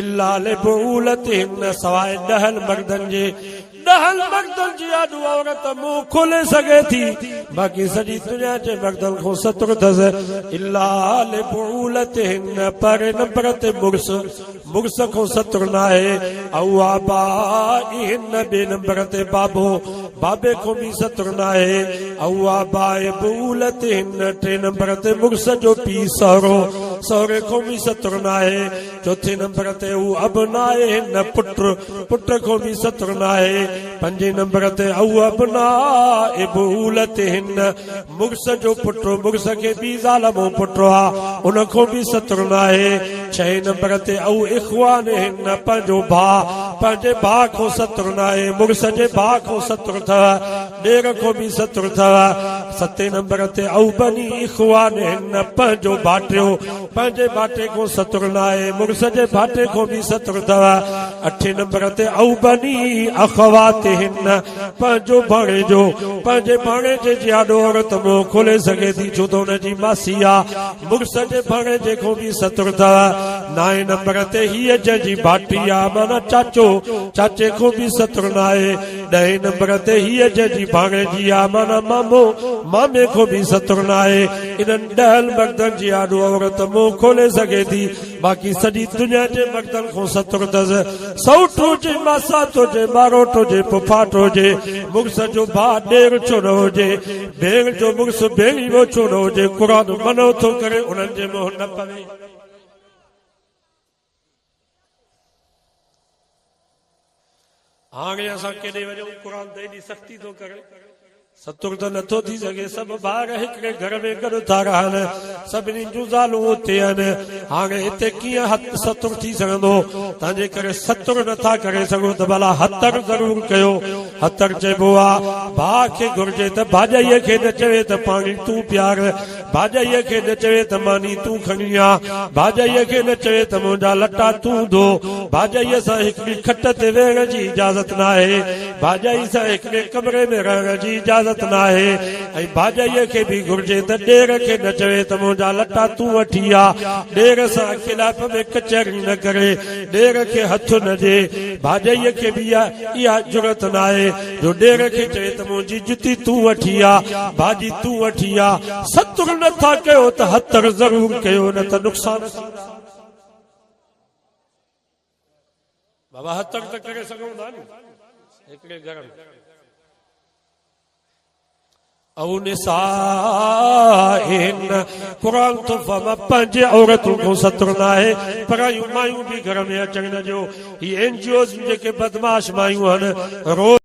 इल्ला लिबूलतिहिन सवाए 10 मर्दन जे 10 मर्दन जी आडू औरत मुंह खोले सके थी बाकी सॼी दुनिया जे मर्दन को सतुर दस इल्ला लिबूलतिहिन पर नंबर ते मुर्स को सतुर ना है औ आबाइहिन बे नंबर ते बाबे को भी सतुर ना है औ आबाए बूलतिहिन 3 नंबर ते मुर्स जो पी सहुरे को भी सतुर ना है चौथे नंबर ते उ अबनाए न पुत्र को भी सतुर ना है 5 नंबर ते औ अबनाए बूलतिहिन मुर्स जो पुत्र मुर्स के भी ज़ालमो पुत्र आ उन को भी सतुर ना है 6 नंबर ते औ इख्वानिहिन पंहिंजो पंहिंजे भाउ को सतुर ना है मुर्स जे भाउ को सतुर अथव ॾेर को भी सतुर अथव 7 नंबर ते औ बनी इख्वानिहिन पंहिंजो भाटियो पंहिंजे भाटे को सतुर ना है मुर्स जे भाटे को भी सतुर अथव 8 नंबर ते औ बनी अखवातिहिन पंहिंजो पंहिंजे भाणे जे जियाडो औरत मुंह खोले सघे थी छो त हुन जी मासी आहे मुर्स जे भाणे जे को भी सतुर अथव 9 नंबर ते हीअ जंहिंजी भाटी आहे माना चाचे को भी सतुर न आहे 10 नंबर ते हीअ जंहिंजी भाणे जी आहे माना मामे को भी सतुर न आहे इन्हनि 10 मर्दनि जी आडू औरत मुंह खोले सघे थी बाकी सॼी दुनिया जे मर्दनि को सतुर अथसि सौट हुजे मासात हुजे मारोट हुजे फुफाट हुजे मुर्स जो भाउ ॾेर छो न हुजे भेण जो मुर्स भेणीओ छो न हुजे क़ुरान मनो थो करे उन्हनि जे मुंहुं न पवे हाणे असां केॾे वञूं क़ुरान त एॾी सख़्ती थो करे सतुर त नथो थी सघे सभु ॿार हिकिड़े घर में गॾु था रहनि सभिनी जूं ज़ालूं उते आहिनि हाणे हिते कीअं सतुर थी सघंदो तंहिंजे करे सतुर नथा करे सघो त भला हतर ज़रूरु कयो हतर चइबो आहे भाउ खे घुर्जे त भाॼाईअ खे न चवे त पाणी तूं पियार भाॼाईअ खे न चवे त मानी तूं खणी आ भाॼाईअ खे न चवे त मुंहिंजा लटा तूं धो भाॼाईअ सां हिकिड़ी खट ते वेहण जी इजाज़त न आहे भाॼाई सां हिकिड़े कमरे में रहण जी इजाज़त न आहे ऐं भाॼाईअ खे बि घुर्जे त ॾेर खे न चवे त मुंहिंजा लटा तूं वठी आ ॾेर सां खिलाफ़ में कचहरी न करे ॾेर खे हथ न ॾे भाॼाईअ खे बि इहा ज़रूरत न आहे जो ॾेर खे चवे त मुंहिंजी जुती तूं वठी आ भाॼी तूं वठी आ सतुर नथा कयो त हतर ज़रूरु कयो न त नुक़सान बाबा हतर त करे सघूं था न हिकिड़े घर में औ निसाइन क़ुरान तो पंहिंजे औरतुनि खां सतुर न आहे पर मायूं बि घर में अचण न ॾियो ही NGOs जेके बदमाश मायूं आहिनि रोज़